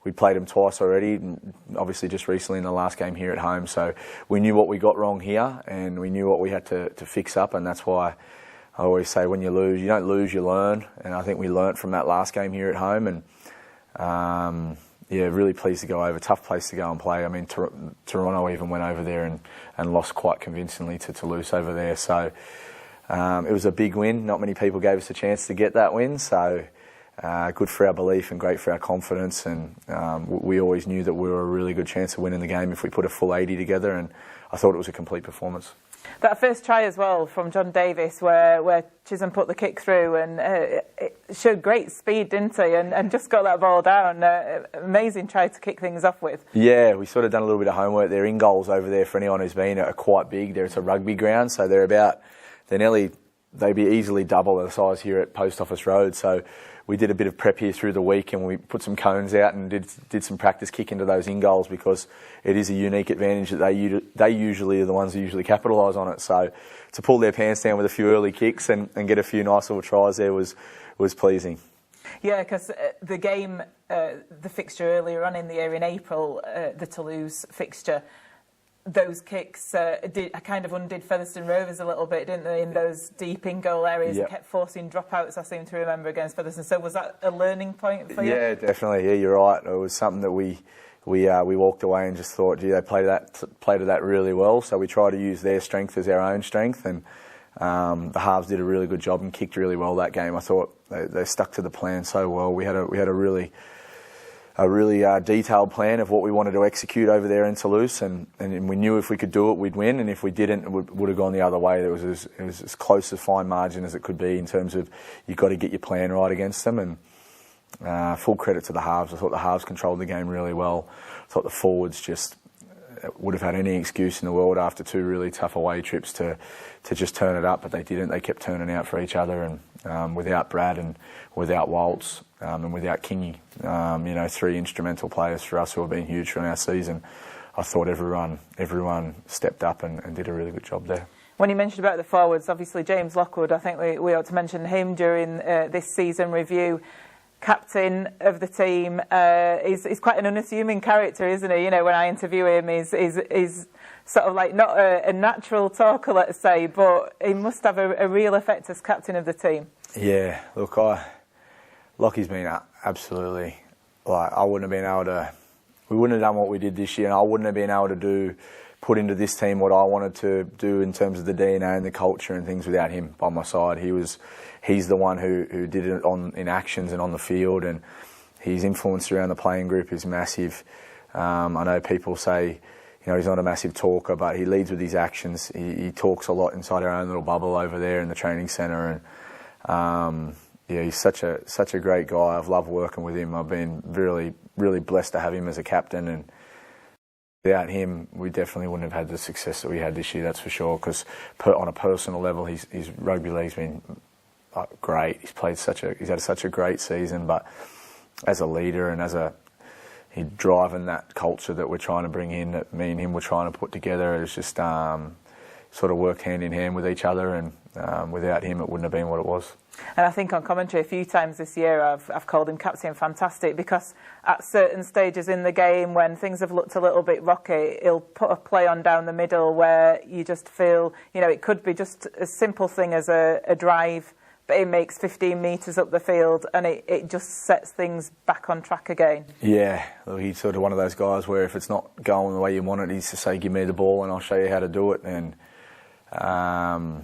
we played them twice already, and obviously just recently in the last game here at home. So we knew what we got wrong here, and we knew what we had to fix up, and that's why I always say when you lose, you don't lose, you learn. And I think we learnt from that last game here at home, and really pleased to go over. Tough place to go and play. I mean, Toronto even went over there and lost quite convincingly to Toulouse over there. So it was a big win. Not many people gave us a chance to get that win. So good for our belief and great for our confidence. And we always knew that we were a really good chance of winning the game if we put a full 80 together. And I thought it was a complete performance. That first try as well from John Davis, where Chisholm put the kick through, and it showed great speed, didn't he? And just got that ball down. Amazing try to kick things off with. Yeah, we sort of done a little bit of homework. Their in goals over there, for anyone who's been, are quite big. It's a rugby ground, so they'd be easily double the size here at Post Office Road. So we did a bit of prep here through the week, and we put some cones out and did some practice kick into those in goals, because it is a unique advantage that they usually are the ones who usually capitalise on it. So to pull their pants down with a few early kicks and get a few nice little tries there was pleasing. Yeah, because the game, the fixture earlier on in the year in April, the Toulouse fixture, those kicks kind of undid Featherstone Rovers a little bit, didn't they, in those deep in-goal areas? Yep. It kept forcing dropouts, I seem to remember, against Featherstone. So was that a learning point for you? Yeah, definitely. Yeah, you're right. It was something that we walked away and just thought, gee, they played to that really well. So we tried to use their strength as our own strength, and the halves did a really good job and kicked really well that game. I thought they stuck to the plan so well. We had a really detailed plan of what we wanted to execute over there in Toulouse, and we knew if we could do it, we'd win, and if we didn't, it would have gone the other way. It was as close a fine margin as it could be in terms of you've got to get your plan right against them, and full credit to the halves. I thought the halves controlled the game really well. I thought the forwards just would have had any excuse in the world after two really tough away trips to just turn it up, but they didn't. They kept turning out for each other, and without Brad and without Waltz and without Kingy, three instrumental players for us who have been huge from our season, I thought everyone stepped up and did a really good job there. When you mentioned about the forwards, obviously James Lockwood, I think we ought to mention him during this season review. Captain of the team, is quite an unassuming character, isn't he? When I interview him, he's sort of like not a natural talker, let's say, but he must have a real effect as captain of the team. Yeah, look, Lockie's been absolutely, I wouldn't have been able to, we wouldn't have done what we did this year, and I wouldn't have been able to put into this team what I wanted to do in terms of the DNA and the culture and things without him by my side. He's the one who did it in actions and on the field, and his influence around the playing group is massive. I know people say, he's not a massive talker, but he leads with his actions. He talks a lot inside our own little bubble over there in the training centre, and he's such a great guy. I've loved working with him. I've been really, really blessed to have him as a captain, and without him, we definitely wouldn't have had the success that we had this year, that's for sure, because on a personal level, his rugby league's been great. He's had such a great season, but as a leader and he's driving that culture that we're trying to bring in, that me and him were trying to put together. It's just sort of worked hand in hand with each other, and without him, it wouldn't have been what it was. And I think on commentary a few times this year I've called him Captain Fantastic, because at certain stages in the game when things have looked a little bit rocky, he'll put a play on down the middle where you just feel, it could be just a simple thing as a drive, but it makes 15 metres up the field, and it just sets things back on track again. Yeah, well, he's sort of one of those guys where if it's not going the way you want it, he's to say, give me the ball and I'll show you how to do it. And a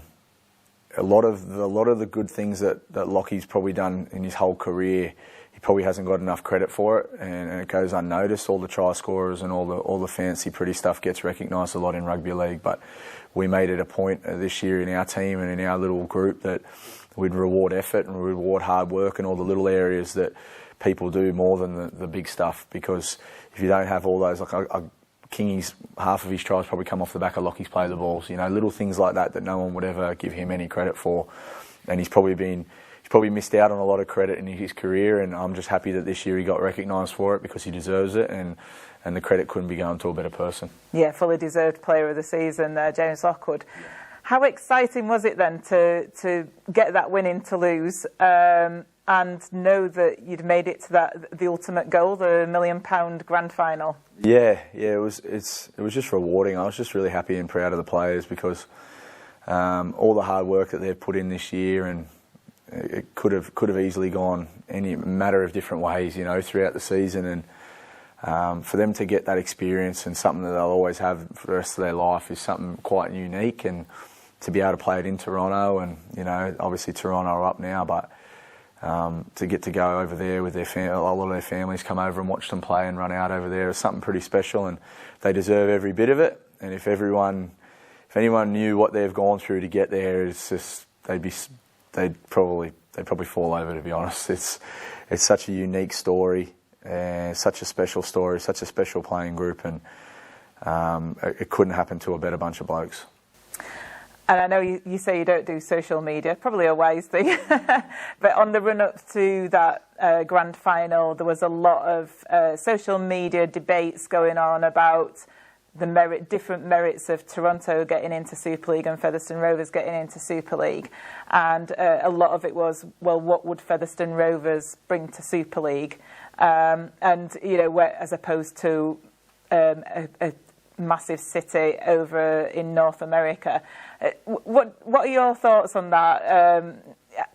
lot of the good things that Lockie's probably done in his whole career, he probably hasn't got enough credit for it, and it goes unnoticed. All the try scorers and all the fancy pretty stuff gets recognised a lot in rugby league, but we made it a point this year in our team and in our little group that we'd reward effort and reward hard work and all the little areas that people do more than the big stuff, because if you don't have all those, like Kingy's, half of his tries probably come off the back of Lockie's play the balls, little things like that no one would ever give him any credit for, and he's probably missed out on a lot of credit in his career, and I'm just happy that this year he got recognised for it, because he deserves it, and the credit couldn't be going to a better person. Yeah, fully deserved player of the season, James Lockwood. How exciting was it then to get that win in Toulouse, and know that you'd made it to the ultimate goal, the £1 million grand final? Yeah, it was just rewarding. I was just really happy and proud of the players, because all the hard work that they've put in this year, and it could have easily gone any matter of different ways, throughout the season, and for them to get that experience and something that they'll always have for the rest of their life is something quite unique, and to be able to play it in Toronto, and obviously Toronto are up now, but to get to go over there with a lot of their families come over and watch them play and run out over there is something pretty special, and they deserve every bit of it. And if anyone knew what they've gone through to get there, it's just they'd probably fall over, to be honest. It's such a unique story, such a special story, such a special playing group, and it couldn't happen to a better bunch of blokes. And I know you say you don't do social media, probably a wise thing, but on the run-up to that grand final, there was a lot of social media debates going on about the different merits of Toronto getting into Super League and Featherstone Rovers getting into Super League. And a lot of it was, well, what would Featherstone Rovers bring to Super League? And, as opposed to a massive city over in North America. What are your thoughts on that?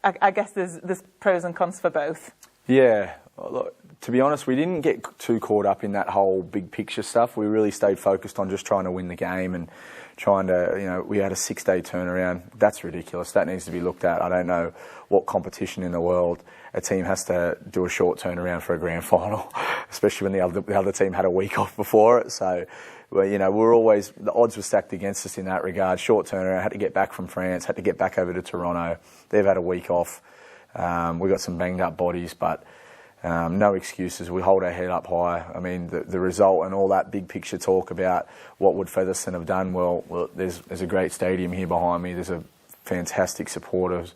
I guess there's pros and cons for both. Yeah, look, to be honest, we didn't get too caught up in that whole big picture stuff. We really stayed focused on just trying to win the game and trying to, we had a 6-day turnaround. That's ridiculous. That needs to be looked at. I don't know what competition in the world a team has to do a short turnaround for a grand final, especially when the other team had a week off before it. So, the odds were stacked against us in that regard. Short turnaround, had to get back from France, had to get back over to Toronto. They've had a week off. We've got some banged up bodies, but no excuses. We hold our head up high. I mean, the result and all that big picture talk about what would Featherstone have done, well, there's a great stadium here behind me. There's a fantastic supporters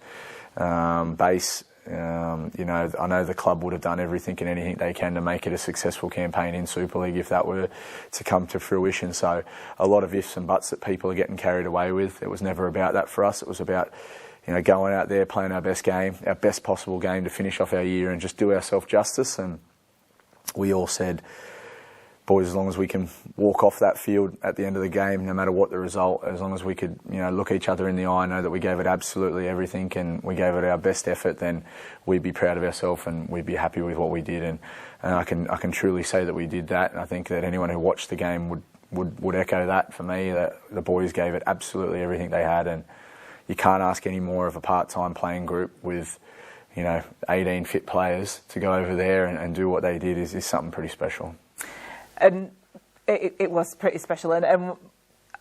base. I know the club would have done everything and anything they can to make it a successful campaign in Super League if that were to come to fruition. So a lot of ifs and buts that people are getting carried away with. It was never about that for us. It was about going out there, playing our best game, our best possible game to finish off our year and just do ourselves justice. And we all said, boys, as long as we can walk off that field at the end of the game, no matter what the result, as long as we could, look each other in the eye, know that we gave it absolutely everything and we gave it our best effort, then we'd be proud of ourselves and we'd be happy with what we did. And I can truly say that we did that. And I think that anyone who watched the game would echo that for me, that the boys gave it absolutely everything they had. And you can't ask any more of a part-time playing group with, 18 fit players to go over there and do what they did is something pretty special. And it was pretty special. And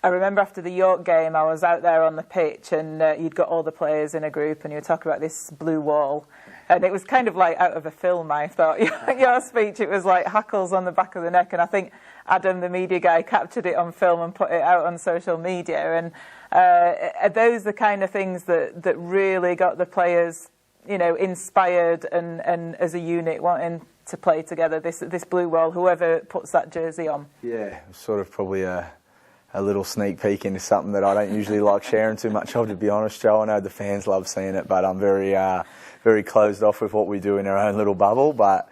I remember after the York game, I was out there on the pitch and you'd got all the players in a group and you were talking about this blue wall. And it was kind of like out of a film, I thought. Your speech, it was like hackles on the back of the neck. And I think Adam, the media guy, captured it on film and put it out on social media. And are those the kind of things that really got the players, inspired and as a unit wanting to play together, this blue wall, whoever puts that jersey on? Yeah, sort of probably a little sneak peek into something that I don't usually like sharing too much of, to be honest, Joe. I know the fans love seeing it, but I'm very closed off with what we do in our own little bubble. But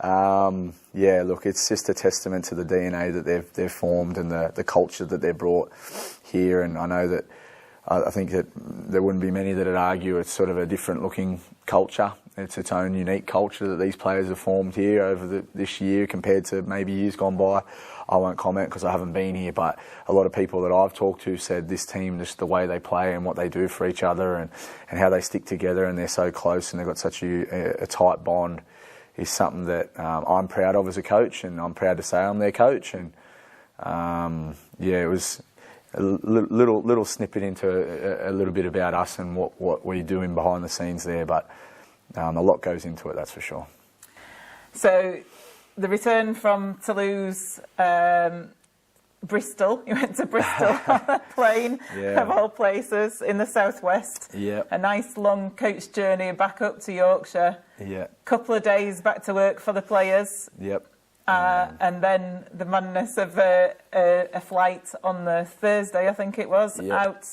look, it's just a testament to the DNA that they've formed and the culture that they've brought here. And I know that I think that there wouldn't be many that would argue it's sort of a different looking culture. It's its own unique culture that these players have formed here over this year compared to maybe years gone by. I won't comment because I haven't been here, but a lot of people that I've talked to said this team, just the way they play and what they do for each other and how they stick together and they're so close and they've got such a tight bond is something that I'm proud of as a coach, and I'm proud to say I'm their coach. And it was a little snippet into a little bit about us and what we're doing behind the scenes there, but a lot goes into it, that's for sure. So the return from Toulouse, Bristol. You went to Bristol on a plane, of all places, in the southwest. Yeah. A nice long coach journey back up to Yorkshire. Yeah. Couple of days back to work for the players. Yep. And then the madness of a flight on the Thursday, I think it was, out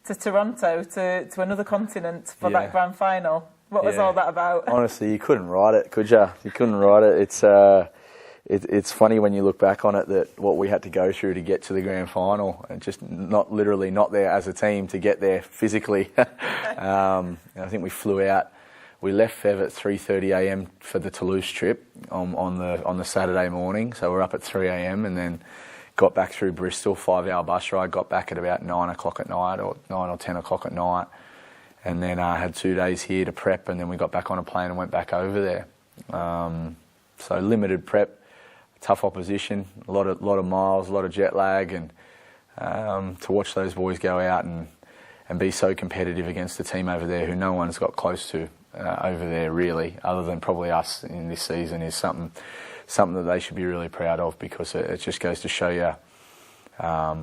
to Toronto, to another continent for that grand final. What was all that about? Honestly, you couldn't write it, could you? You couldn't write it. It's funny when you look back on it that what we had to go through to get to the grand final, and just not there as a team to get there physically. I think we flew out. We left Fev at 3:30 a.m. for the Toulouse trip on the Saturday morning. So we're up at 3 a.m. and then got back through Bristol, 5-hour bus ride. Got back at about 9 o'clock at night, or 9 or 10 o'clock at night, and then had 2 days here to prep, and then we got back on a plane and went back over there. So limited prep. Tough opposition, a lot of miles, a lot of jet lag, and to watch those boys go out and be so competitive against the team over there who no one's got close to over there really, other than probably us in this season, is something that they should be really proud of, because it just goes to show you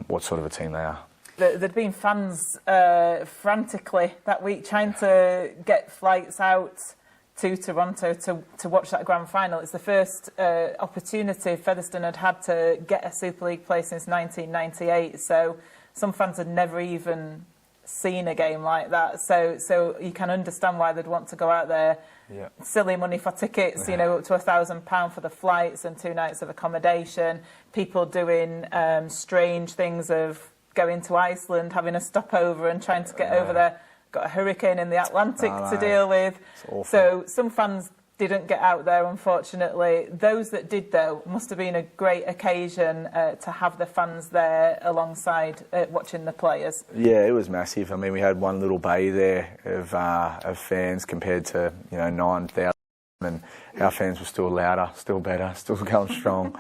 what sort of a team they are. There'd been fans frantically that week trying to get flights out to Toronto to watch that grand final. It's the first opportunity Featherstone had to get a Super League place since 1998. So some fans had never even seen a game like that. So you can understand why they'd want to go out there. Yeah. Silly money for tickets, up to £1,000 for the flights and 2 nights of accommodation. People doing strange things of going to Iceland, having a stopover and trying to get over there. Got a hurricane in the Atlantic to deal with. So some fans didn't get out there, unfortunately. Those that did, though, must have been a great occasion to have the fans there alongside watching the players. Yeah, it was massive. I mean, we had one little bay there of fans compared to 9,000, and our fans were still louder, still better, still going strong.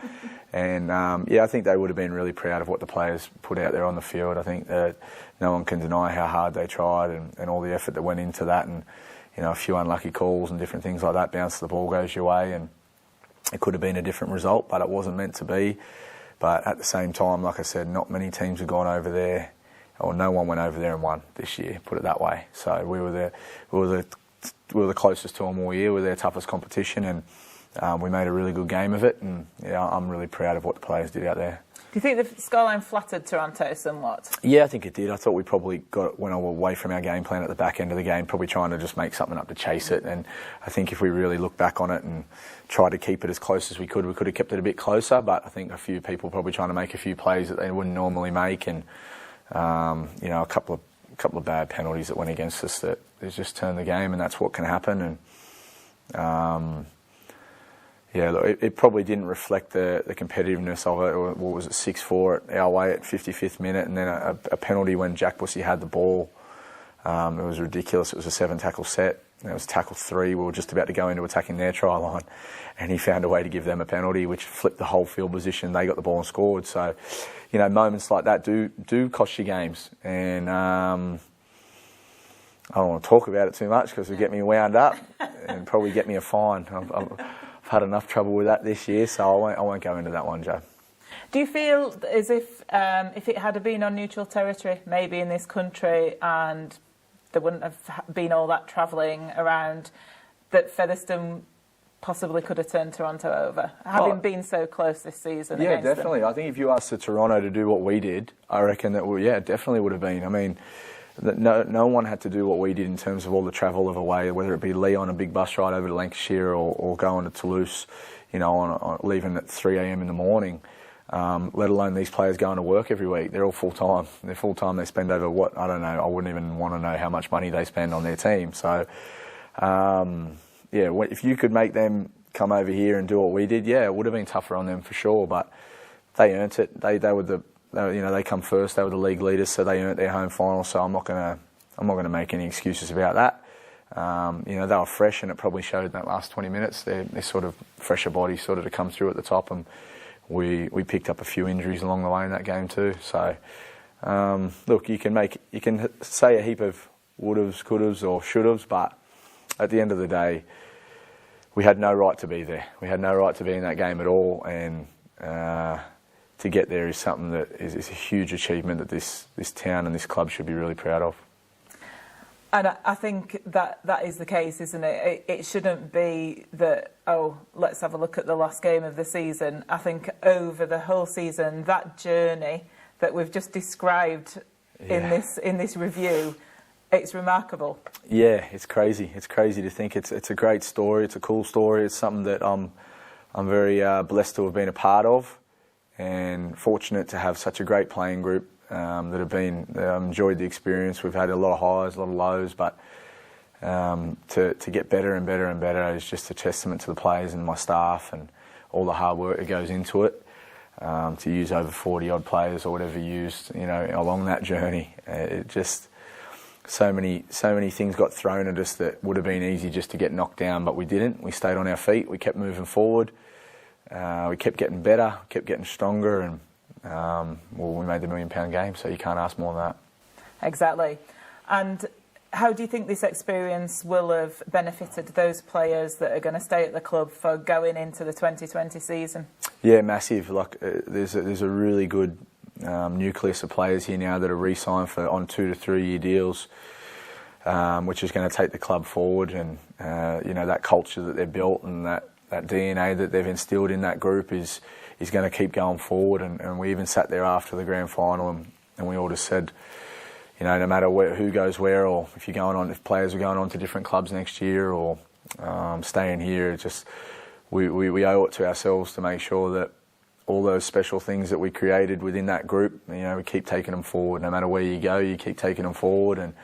And I think they would have been really proud of what the players put out there on the field. I think that no one can deny how hard they tried and all the effort that went into that. And a few unlucky calls and different things like that, bounce the ball goes your way, and it could have been a different result, but it wasn't meant to be. But at the same time, like I said, not many teams have gone over there, or no one went over there and won this year, put it that way. So we were the closest to them all year. We were their toughest competition, and we made a really good game of it, and I'm really proud of what the players did out there. Do you think the scoreline flattered Toronto somewhat? Yeah, I think it did. I thought we probably went away from our game plan at the back end of the game, probably trying to just make something up to chase it. And I think if we really look back on it and tried to keep it as close as we could have kept it a bit closer. But I think a few people probably trying to make a few plays that they wouldn't normally make, and a couple of bad penalties that went against us that just turned the game, and that's what can happen. And look, it probably didn't reflect the competitiveness of it. Or what was it, 6-4 at our way at 55th minute, and then a penalty when Jack Bussey had the ball. It was ridiculous. It was a 7-tackle set. It was tackle 3. We were just about to go into attacking their try line, and he found a way to give them a penalty, which flipped the whole field position. They got the ball and scored. So, moments like that do cost you games, and I don't want to talk about it too much because it'll get me wound up and probably get me a fine. I've had enough trouble with that this year, so I won't go into that one, Joe. Do you feel as if it had been on neutral territory, maybe in this country, and there wouldn't have been all that travelling around, that Featherstone possibly could have turned Toronto over, having been so close this season? Yeah, definitely. I think if you asked Toronto to do what we did, I reckon that it definitely would have been. I mean, no one had to do what we did in terms of all the travel of away, whether it be Leon, a big bus ride over to Lancashire, or going to Toulouse, on leaving at 3 a.m. in the morning. Let alone these players going to work every week. They're all full-time. They're full-time. They spend over I don't know. I wouldn't even want to know how much money they spend on their team. So, if you could make them come over here and do what we did, it would have been tougher on them for sure. But they earned it. They were they come first. They were the league leaders, so they earned their home final. So I'm not gonna make any excuses about that. They were fresh, and it probably showed in that last 20 minutes. They're sort of fresher bodies sort of to come through at the top, and we picked up a few injuries along the way in that game too. So look, you can say a heap of would-haves, could-haves, or should-haves, but at the end of the day, we had no right to be there. We had no right to be in that game at all, and to get there is something that is a huge achievement that this town and this club should be really proud of. And I think that is the case, isn't it? It shouldn't be that, oh, let's have a look at the last game of the season. I think over the whole season, that journey that we've just described in this review, it's remarkable. Yeah, it's crazy. It's crazy to think. It's a great story. It's a cool story. It's something that I'm very blessed to have been a part of, and fortunate to have such a great playing group. That I've enjoyed the experience. We've had a lot of highs, a lot of lows, but to get better and better and better is just a testament to the players and my staff and all the hard work that goes into it. To use over 40 odd players or whatever used, along that journey, it just so many things got thrown at us that would have been easy just to get knocked down, but we didn't. We stayed on our feet. We kept moving forward. We kept getting better, kept getting stronger, and we made the £1 million game, so you can't ask more than that. Exactly. And how do you think this experience will have benefited those players that are going to stay at the club for going into the 2020 season? Yeah, massive. There's a really good nucleus of players here now that are re-signed on 2 to 3 year deals, which is going to take the club forward, and that culture that they've built and that DNA that they've instilled in that group is going to keep going forward. And we even sat there after the grand final and we all just said, no matter who goes where, or if players are going on to different clubs next year or staying here, we owe it to ourselves to make sure that all those special things that we created within that group, we keep taking them forward. No matter where you go, you keep taking them forward, and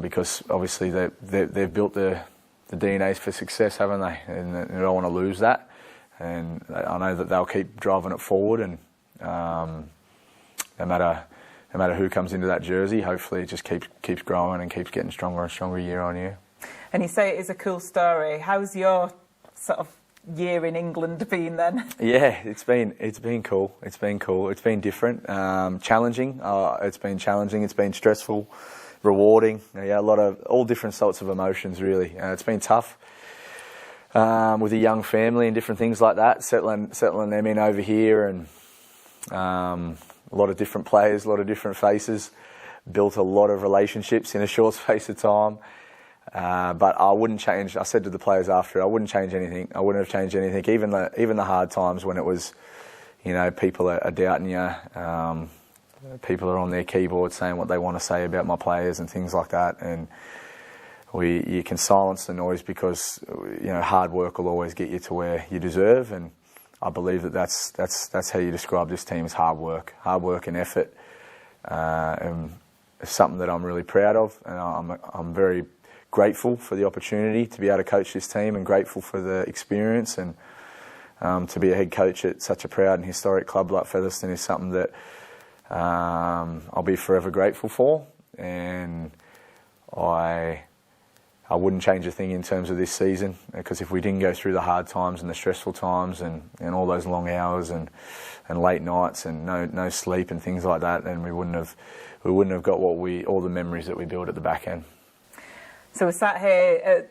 because obviously they've built the DNAs for success, haven't they? And they don't want to lose that. And I know that they'll keep driving it forward, and no matter who comes into that jersey, hopefully it just keeps growing and keeps getting stronger and stronger year on year. And you say it is a cool story. How's your sort of year in England been then? Yeah, it's been cool. It's been cool. It's been different, challenging. It's been challenging. It's been stressful, rewarding. A lot of all different sorts of emotions really. It's been tough. With a young family and different things like that, settling them in over here, and a lot of different players, a lot of different faces, built a lot of relationships in a short space of time. But I wouldn't change. I said to the players after, I wouldn't change anything. I wouldn't have changed anything. Even the hard times when it was, people are doubting you. People are on their keyboard saying what they want to say about my players and things like that, and you can silence the noise because hard work will always get you to where you deserve, and I believe that's how you describe this team, is hard work and effort, and it's something that I'm really proud of, and I'm very grateful for the opportunity to be able to coach this team, and grateful for the experience, and to be a head coach at such a proud and historic club like Featherstone is something that I'll be forever grateful for, and I wouldn't change a thing in terms of this season, because if we didn't go through the hard times and the stressful times and all those long hours and late nights and no sleep and things like that, then we wouldn't have got all the memories that we built at the back end. So we're sat here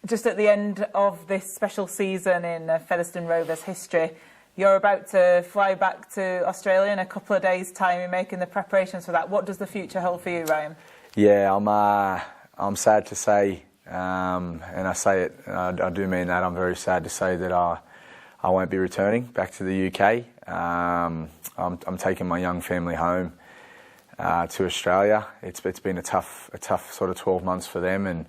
just at the end of this special season in Featherstone Rovers history. You're about to fly back to Australia in a couple of days' time. You're making the preparations for that. What does the future hold for you, Ryan? Yeah, I'm sad to say, and I say it, I do mean that, I'm very sad to say that I won't be returning back to the UK. I'm taking my young family home to Australia. It's been a tough sort of 12 months for them, and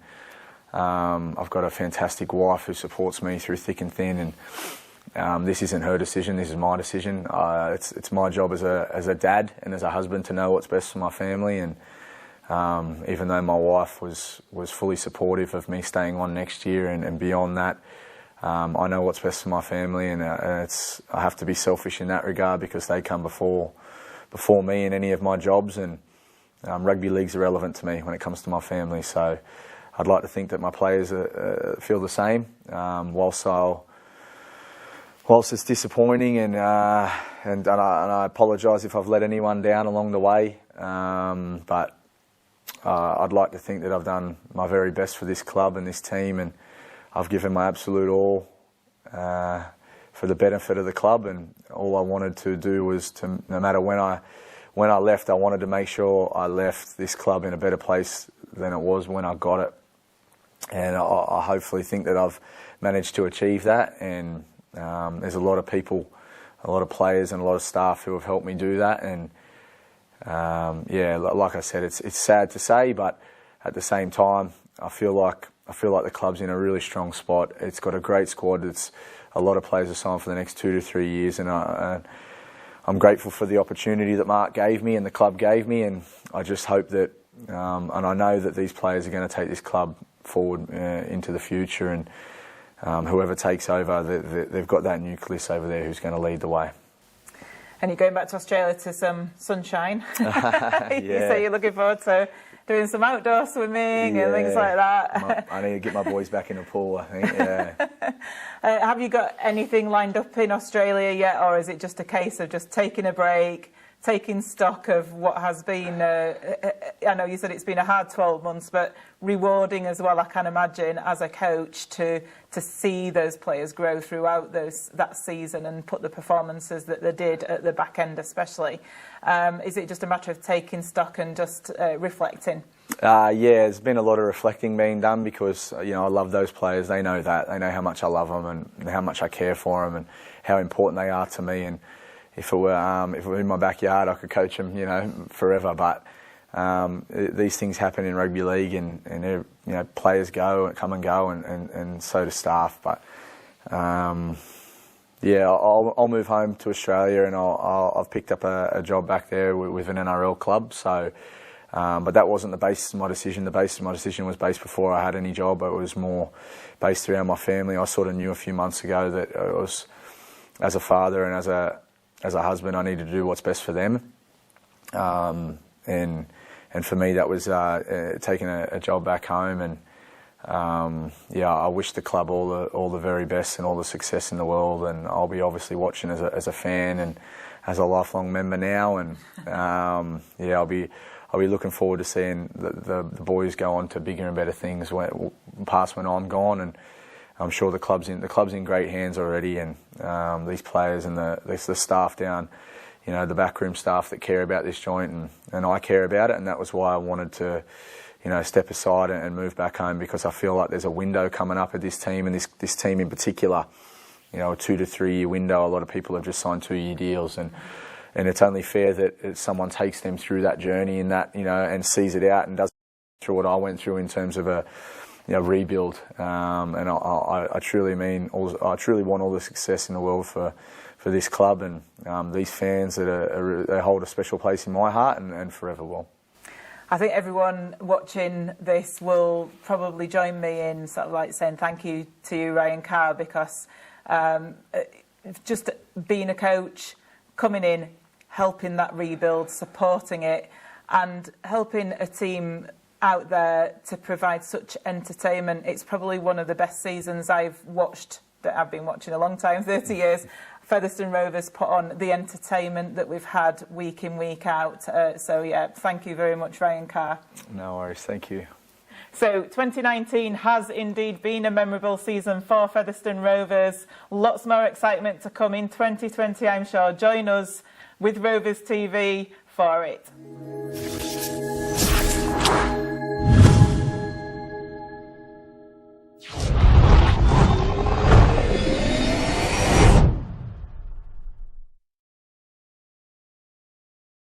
I've got a fantastic wife who supports me through thick and thin, and this isn't her decision, this is my decision. It's my job as a dad and as a husband to know what's best for my family, and even though my wife was fully supportive of me staying on next year and beyond that, I know what's best for my family, and I have to be selfish in that regard because they come before me in any of my jobs, and rugby league's irrelevant to me when it comes to my family. So I'd like to think that my players feel the same. Whilst it's disappointing, and I apologise if I've let anyone down along the way, but I'd like to think that I've done my very best for this club and this team, and I've given my absolute all for the benefit of the club, and all I wanted to do was to, no matter when I left, I wanted to make sure I left this club in a better place than it was when I got it. And I hopefully think that I've managed to achieve that. And there's a lot of people, a lot of players and a lot of staff who have helped me do that. And yeah, like I said, it's sad to say, but at the same time, I feel like the club's in a really strong spot. It's got a great squad. It's a lot of players are signed for the next 2 to 3 years, and I'm grateful for the opportunity that Mark gave me and the club gave me. And I just hope that, and I know that these players are going to take this club forward into the future. And whoever takes over, they've got that nucleus over there who's going to lead the way. And you're going back to Australia to some sunshine. Yeah. You say you're looking forward to doing some outdoor swimming and things like that. I need to get my boys back in the pool, I think, yeah. Have you got anything lined up in Australia yet, or is it just a case of just taking a break, taking stock of what has been, I know you said it's been a hard 12 months, but rewarding as well, I can imagine, as a coach, to see those players grow throughout that season and put the performances that they did at the back end especially. Is it just a matter of taking stock and just reflecting? Yeah, there's been a lot of reflecting being done because, I love those players. They know that. They know how much I love them and how much I care for them and how important they are to me. And if it were in my backyard, I could coach them, forever. But these things happen in rugby league, and players come and go, and so do staff. But I'll move home to Australia, and I've picked up a job back there with an NRL club. So, but that wasn't the basis of my decision. The basis of my decision was based before I had any job. It was more based around my family. I sort of knew a few months ago that it was, as a father and as a husband, I needed to do what's best for them. And for me, that was taking a job back home. And I wish the club all the very best and all the success in the world. And I'll be obviously watching as a fan and as a lifelong member now. And I'll be looking forward to seeing the boys go on to bigger and better things past when I'm gone. And I'm sure the club's in great hands already. And these players and the staff down, the backroom staff that care about this joint, and I care about it. And that was why I wanted to, step aside and move back home, because I feel like there's a window coming up at this team, and this team in particular, a 2 to 3 year window. A lot of people have just signed 2-year deals, and it's only fair that someone takes them through that journey and that, and sees it out and does through what I went through in terms of a rebuild. And I truly I truly want all the success in the world for this club and these fans that they hold a special place in my heart and forever will. I think everyone watching this will probably join me in sort of like saying thank you to you, Ryan Carr, because just being a coach, coming in, helping that rebuild, supporting it, and helping a team out there to provide such entertainment. It's probably one of the best seasons I've watched, that I've been watching a long time, 30 years. Featherstone Rovers put on the entertainment that we've had week in, week out. Thank you very much, Ryan Carr. No worries, thank you. So 2019 has indeed been a memorable season for Featherstone Rovers. Lots more excitement to come in 2020, I'm sure. Join us with RoversTV for it.